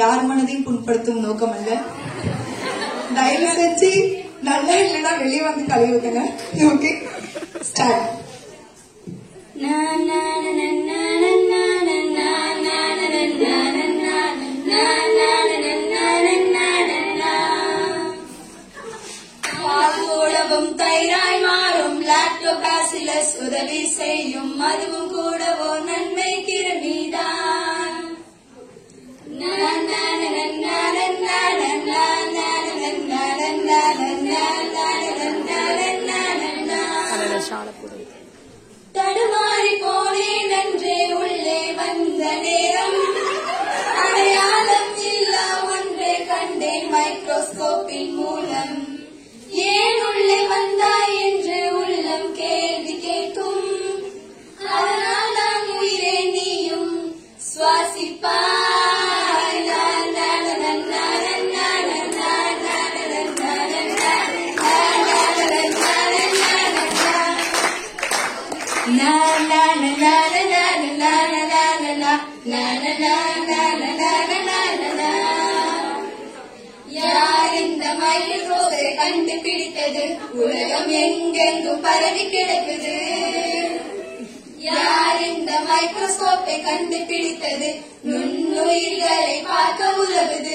யார் மனதையும் புண்படுத்தும் நோக்கம் அல்ல. தயவு செஞ்சு நல்லா இல்லைன்னா வெளியே வந்து கழுவுங்க. Okay, start. கூடவும் தைராய் மாறும் லாக்டோபாசிலஸ் உதவி செய்யும், அதுவும் கூடவோ நன்மை கிருமிதான். தடுமாறி போனேன் என்றே உள்ளே வந்த நேரம், அடையாளம் இல்லா ஒன்றை கண்டேன் மைக்ரோஸ்கோப்பின் மூலம். ஏன் உள்ளே வந்தாய் என்று உள்ளம் கேள்வி கேட்கும், அதனால் தான் உயிரே நீயும் சுவாசிப்பாய். யார் இந்த மைக்ரோஸ்கோப்பை கண்டுபிடித்தது? உலகம் எங்கெங்கும் பரவி கிடக்குது. யார் இந்த மைக்ரோஸ்கோப்பை கண்டுபிடித்தது? நுண்ணுயிர்களை பார்க்க உதவுது.